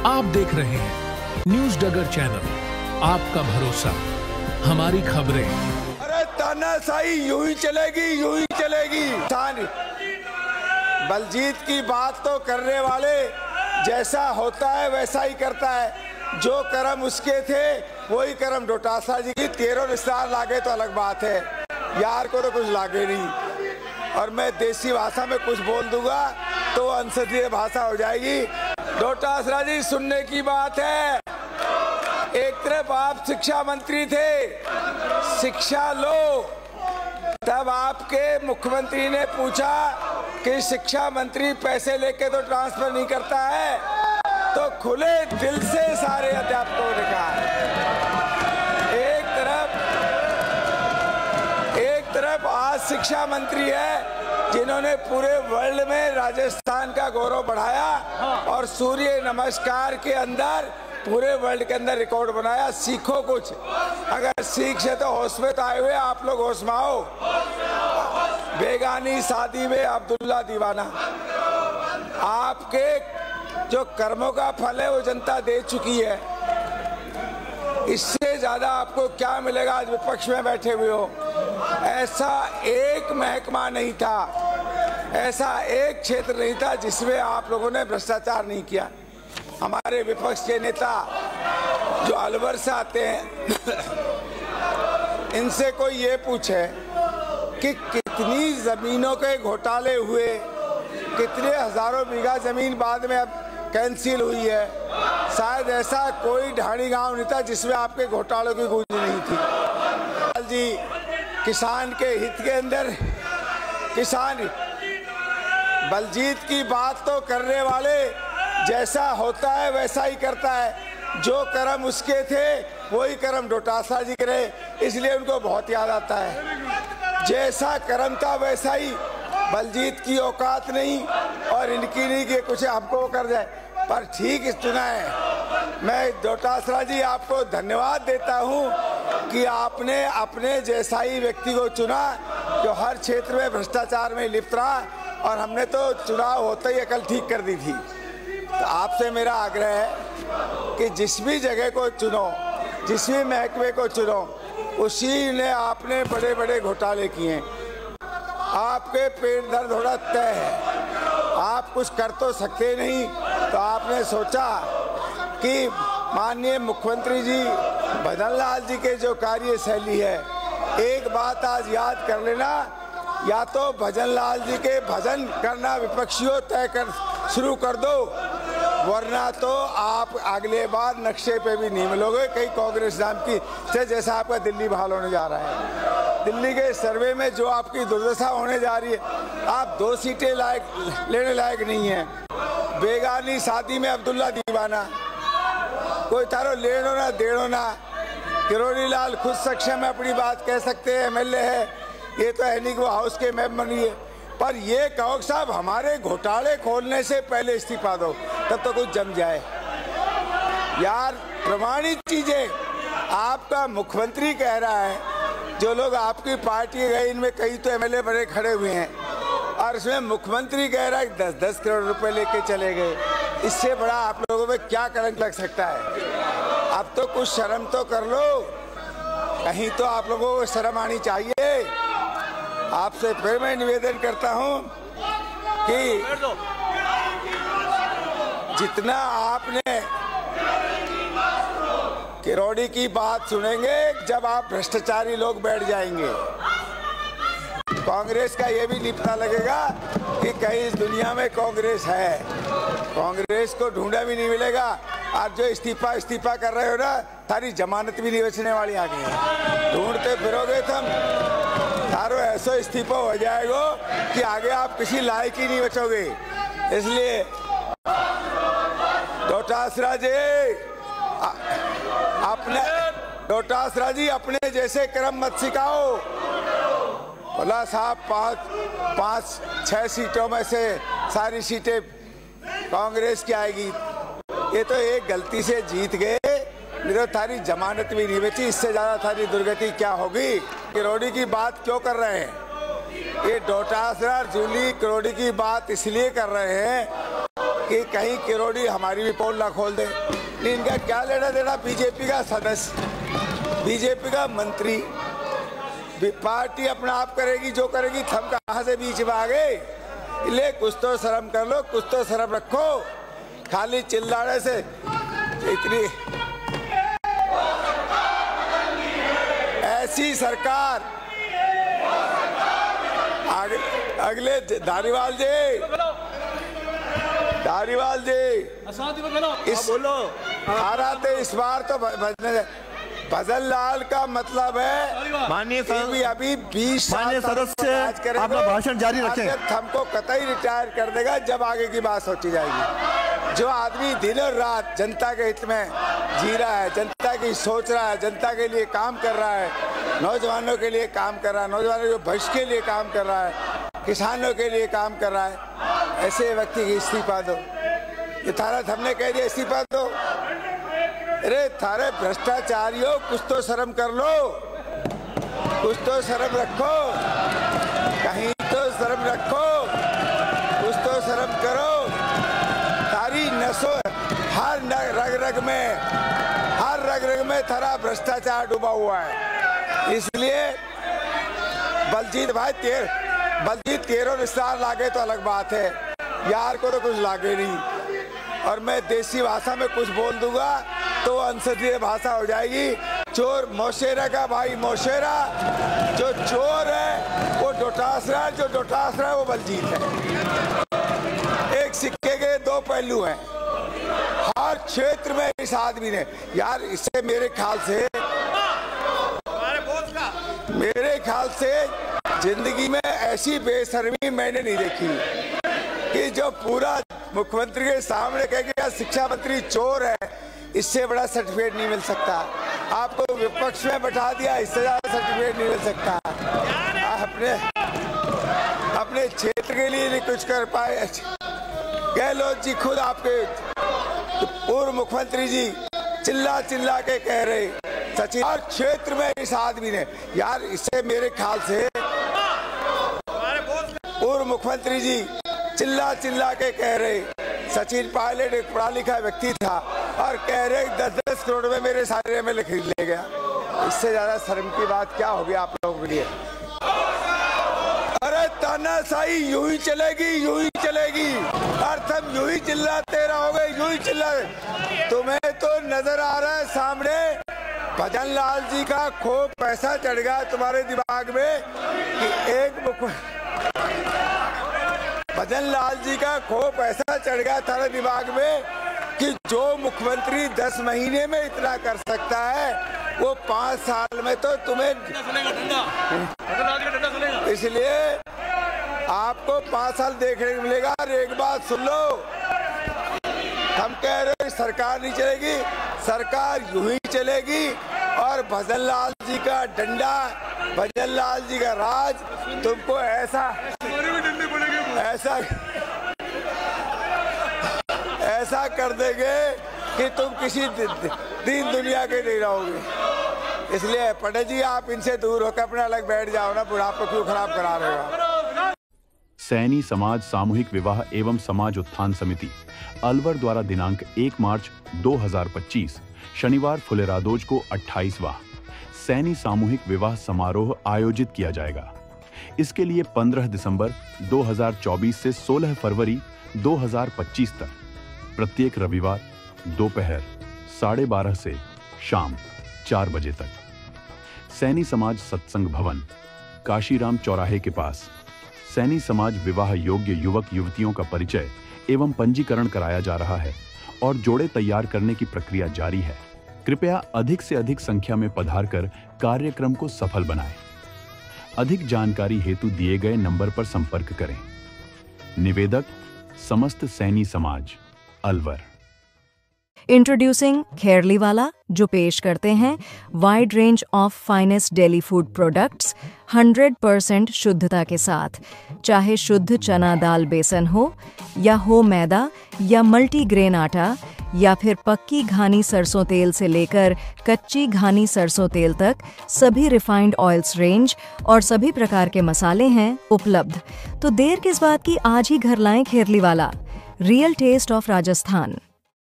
आप देख रहे हैं न्यूज डगर चैनल, आपका भरोसा हमारी खबरें। अरे तानाशाही यूं ही चलेगी, यूं ही चलेगी। बलजीत की बात तो करने वाले जैसा होता है वैसा ही करता है। जो कर्म उसके थे वही कर्म डोटासरा जी की। 13 रिश्तेदार लागे तो अलग बात है, यार को तो कुछ लागे नहीं। और मैं देसी भाषा में कुछ बोल दूंगा तो अंशदीय भाषा हो जाएगी। डोटासरा जी, सुनने की बात है। एक तरफ आप शिक्षा मंत्री थे, शिक्षा लो, तब आपके मुख्यमंत्री ने पूछा कि शिक्षा मंत्री पैसे लेके तो ट्रांसफर नहीं करता है, तो खुले दिल से सारे अध्यापकों ने कहा। एक तरफ आज शिक्षा मंत्री है जिन्होंने पूरे वर्ल्ड में राजस्थान का गौरव बढ़ाया और सूर्य नमस्कार के अंदर पूरे वर्ल्ड के अंदर रिकॉर्ड बनाया। सीखो कुछ, अगर सीख से तो होश में तो आए हुए आप लोग, होश में आओ। बेगानी शादी में अब्दुल्ला दीवाना, आपके जो कर्मों का फल है वो जनता दे चुकी है। इससे ज्यादा आपको क्या मिलेगा? आज विपक्ष में बैठे हुए हो। ऐसा एक महकमा नहीं था, ऐसा एक क्षेत्र नहीं था जिसमें आप लोगों ने भ्रष्टाचार नहीं किया। हमारे विपक्ष के नेता जो अलवर से आते हैं, इनसे कोई ये पूछे कि कितनी जमीनों के घोटाले हुए, कितने हजारों बीघा जमीन बाद में अब कैंसिल हुई है, शायद ऐसा कोई ढाणी गांव नहीं था जिसमें आपके घोटालों की गूंज नहीं थी। जी, किसान के हित के अंदर किसान बलजीत की बात तो करने वाले जैसा होता है वैसा ही करता है। जो कर्म उसके थे वही कर्म डोटासरा जी करे, इसलिए उनको बहुत याद आता है। जैसा कर्म था वैसा ही। बलजीत की औकात नहीं और इनकी नहीं कि कुछ हमको कर जाए, पर ठीक चुना है। मैं डोटासरा जी आपको धन्यवाद देता हूं कि आपने अपने जैसा ही व्यक्ति को चुना जो हर क्षेत्र में भ्रष्टाचार में लिप्त रहा, और हमने तो चुनाव होते ही अकल ठीक कर दी थी। तो आपसे मेरा आग्रह है कि जिस भी जगह को चुनो, जिस भी महकमे को चुनो, उसी ने आपने बड़े बड़े घोटाले किए। आपके पेट दर्द थोड़ा तय है, आप कुछ कर तो सकते नहीं, तो आपने सोचा कि माननीय मुख्यमंत्री जी भजन लाल जी के जो कार्यशैली है, एक बात आज याद कर लेना, या तो भजन लाल जी के भजन करना विपक्षियों तय कर शुरू कर दो, वरना तो आप अगले बार नक्शे पे भी नहीं मिलोगे। कहीं कांग्रेस नाम की से जैसा आपका दिल्ली बहाल होने जा रहा है। दिल्ली के सर्वे में जो आपकी दुर्दशा होने जा रही है, आप 2 सीटें लेने लायक नहीं है। बेगानी शादी में अब्दुल्ला दीवाना, कोई तारो लेनो ना देनो ना। किरोड़ी लाल खुद सक्षम है, अपनी बात कह सकते हैं, MLA है, ये तो है नहीं कि वो हाउस के मेंबर नहीं है। पर ये कहो साहब हमारे घोटाले खोलने से पहले इस्तीफा दो, तब तो कुछ जम जाए। यार प्रमाणित चीजें आपका मुख्यमंत्री कह रहा है, जो लोग आपकी पार्टी गए इनमें कई तो MLA बड़े खड़े हुए हैं, और इसमें मुख्यमंत्री कह रहा है 10-10 करोड़ रुपए लेके चले गए। इससे बड़ा आप लोगों में क्या कलंक लग सकता है? अब तो कुछ शर्म तो कर लो, कहीं तो आप लोगों को शर्म आनी चाहिए। आपसे फिर मैं निवेदन करता हूं कि जितना आपने किरोड़ी की बात सुनेंगे, जब आप भ्रष्टाचारी लोग बैठ जाएंगे, कांग्रेस का ये भी लिपटा लगेगा कि कहीं इस दुनिया में कांग्रेस है। कांग्रेस को ढूंढा भी नहीं मिलेगा। आज जो इस्तीफा कर रहे हो ना, सारी जमानत भी नहीं बचने वाली आ गई। ढूंढते फिरोगे तुम, तारो ऐसा इस्तीफा हो जाएगा कि आगे आप किसी लायक ही नहीं बचोगे। इसलिए डोटासरा जी अपने जैसे कर्म मत सिखाओ। बोला साहब 5-6 सीटों में से सारी सीटें कांग्रेस की आएगी। ये तो एक गलती से जीत गए, नहीं तो थारी जमानत भी नहीं बची। इससे ज्यादा थारी दुर्गति क्या होगी? किरोड़ी की बात क्यों कर रहे हैं? ये डोटासरा जूली किरोड़ी की बात इसलिए कर रहे हैं कि कहीं किरोड़ी हमारी भी पोल ना खोल दे। नहीं, इनका क्या लेना देना? बीजेपी का सदस्य, बीजेपी का मंत्री, पार्टी अपना आप करेगी जो करेगी, हम कहाँ से बीच में आ गए? इसलिए कुछ तो शर्म कर लो, कुछ तो शर्म रखो। खाली चिल्लाने से इतनी ऐसी सरकार अगले धारीवाल जी इस बोलो आ थे इस बार तो भजन लाल का मतलब है माननीय अभी 20 माननीय सदस्य अपना भाषण जारी रखें। हमको कतई रिटायर कर देगा जब आगे की बात सोची जाएगी। जो आदमी दिन और रात जनता के हित में जी रहा है, जनता की सोच रहा है, जनता के लिए काम कर रहा है, नौजवानों के लिए काम कर रहा है, नौजवानों के भविष्य के लिए काम कर रहा है, किसानों के लिए काम कर रहा है, ऐसे व्यक्ति की इस्तीफा दो। ये थारा हमने कह दिया इस्तीफा दो। अरे थारे भ्रष्टाचारियों, कुछ तो शर्म कर लो, कुछ तो शर्म रखो, कहीं तो शर्म रखो, कुछ तो शर्म करो। सारी नसों, हर रग में थारा भ्रष्टाचार डूबा हुआ है। इसलिए बलजीत भाई बलजीत तेरो विस्तार लागे तो अलग बात है, यार को तो कुछ लागे नहीं। और मैं देसी भाषा में कुछ बोल दूंगा तो अंसदीय भाषा हो जाएगी। चोर मौशेरा का भाई मौशेरा, जो चोर है वो डोटासरा है, जो डोटासरा है वो बलजीत है। एक सिक्के के दो पहलू हैं। हर क्षेत्र में इस आदमी ने, यार इससे मेरे ख्याल से जिंदगी में ऐसी बेशर्मी मैंने नहीं देखी कि जो पूरा मुख्यमंत्री के सामने कह गया शिक्षा मंत्री चोर है। इससे बड़ा सर्टिफिकेट नहीं मिल सकता। आपको विपक्ष में बैठा दिया, इससे ज्यादा सर्टिफिकेट नहीं मिल सकता। अपने क्षेत्र के लिए नहीं कुछ कर पाए। गहलोत जी खुद आपके पूर्व मुख्यमंत्री जी चिल्ला चिल्ला के कह रहे सचिन, हर क्षेत्र में इस आदमी ने, यार इससे मेरे ख्याल से पूर्व मुख्यमंत्री जी चिल्ला चिल्ला के कह रहे सचिन पायलट एक पढ़ा लिखा व्यक्ति था और कह रहे 10-10 करोड़ में मेरे सारे में खरीद ले गया। इससे ज्यादा शर्म की बात क्या होगी आप लोगों के लिए? अरे तानाशाही यूं ही चलेगी, यूं ही चलेगी, अर्थम यूं ही चिल्लाते रहोगे, यूं ही चिल्लाते। तुम्हें तो नजर आ रहा है सामने भजन लाल जी का खूब पैसा चढ़ गया तुम्हारे दिमाग में कि भजन लाल जी का खूब पैसा चढ़ गया थारे दिमाग में कि जो मुख्यमंत्री 10 महीने में इतना कर सकता है वो 5 साल में तो तुम्हें, इसलिए आपको 5 साल देखने को मिलेगा। और एक बात सुन लो, हम कह रहे हैं सरकार नहीं चलेगी, सरकार यूं ही चलेगी। और भजन लाल जी का डंडा, भजन लाल जी का राज तुमको ऐसा कर देंगे कि तुम किसी दिन दुनिया के नहीं रहोगे। इसलिए पटेल जी आप इनसे दूर होकर अपना अलग बैठ जाओ ना, बुढ़ापा क्यों खराब करा रहे हो? सैनी समाज सामूहिक विवाह एवं समाज उत्थान समिति अलवर द्वारा दिनांक 1 मार्च 2025 शनिवार फुलेरादोज को 28वां सैनी सामूहिक विवाह समारोह आयोजित किया जाएगा। इसके लिए 15 दिसंबर 2024 से 16 फरवरी 2025 तक प्रत्येक रविवार दोपहर 12:30 से शाम 4 बजे तक सैनी समाज सत्संग भवन काशीराम चौराहे के पास सैनी समाज विवाह योग्य युवक युवतियों का परिचय एवं पंजीकरण कराया जा रहा है और जोड़े तैयार करने की प्रक्रिया जारी है। कृपया अधिक से अधिक संख्या में पधारकर कार्यक्रम को सफल बनाएं। अधिक जानकारी हेतु दिए गए नंबर पर संपर्क करें। निवेदक समस्त सैनी समाज अलवर। इंट्रोड्यूसिंग खेरलीवाला, जो पेश करते हैं wide range of finest daily food products 100% शुद्धता के साथ। चाहे शुद्ध चना दाल बेसन हो या हो मैदा या मल्टीग्रेन आटा या फिर पक्की घानी सरसों तेल से लेकर कच्ची घानी सरसों तेल तक, सभी रिफाइंड ऑयल्स रेंज और सभी प्रकार के मसाले हैं उपलब्ध। तो देर किस बात की, आज ही घर लाएं Kherliwala. Real taste of Rajasthan.